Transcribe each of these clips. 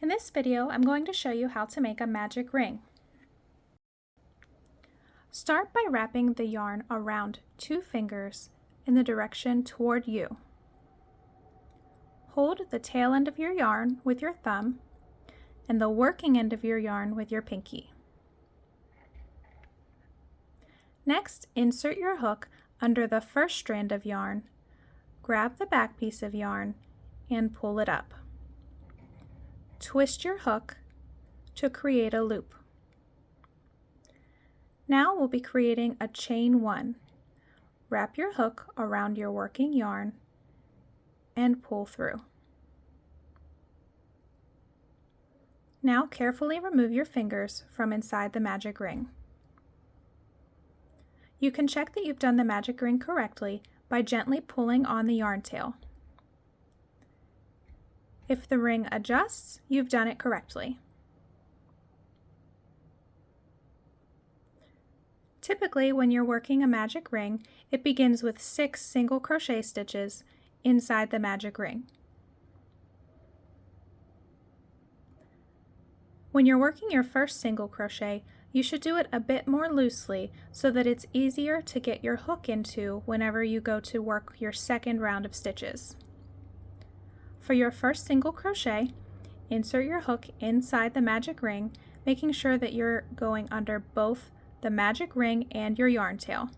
In this video, I'm going to show you how to make a magic ring. Start by wrapping the yarn around 2 fingers in the direction toward you. Hold the tail end of your yarn with your thumb and the working end of your yarn with your pinky. Next, insert your hook under the first strand of yarn, grab the back piece of yarn, and pull it up. Twist your hook to create a loop. Now we'll be creating a chain 1. Wrap your hook around your working yarn and pull through. Now carefully remove your fingers from inside the magic ring. You can check that you've done the magic ring correctly by gently pulling on the yarn tail. If the ring adjusts, you've done it correctly. Typically, when you're working a magic ring, it begins with 6 single crochet stitches inside the magic ring. When you're working your first single crochet, you should do it a bit more loosely so that it's easier to get your hook into whenever you go to work your second round of stitches. For your first single crochet, insert your hook inside the magic ring, making sure that you're going under both the magic ring and your yarn tail.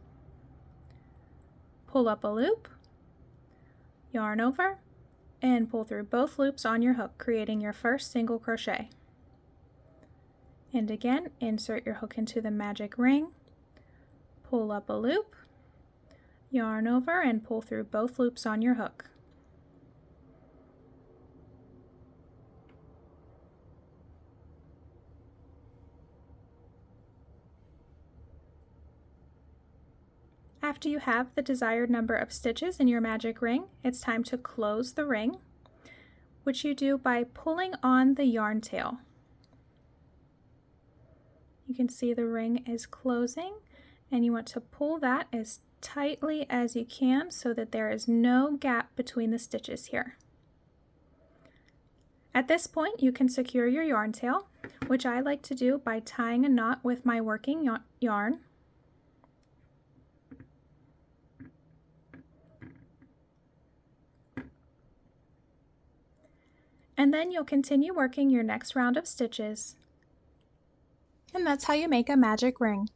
Pull up a loop, yarn over, and pull through both loops on your hook, creating your first single crochet. And again, insert your hook into the magic ring, pull up a loop, yarn over, and pull through both loops on your hook. After you have the desired number of stitches in your magic ring, it's time to close the ring, which you do by pulling on the yarn tail. You can see the ring is closing, and you want to pull that as tightly as you can so that there is no gap between the stitches here. At this point, you can secure your yarn tail, which I like to do by tying a knot with my working yarn. And then you'll continue working your next round of stitches. And that's how you make a magic ring.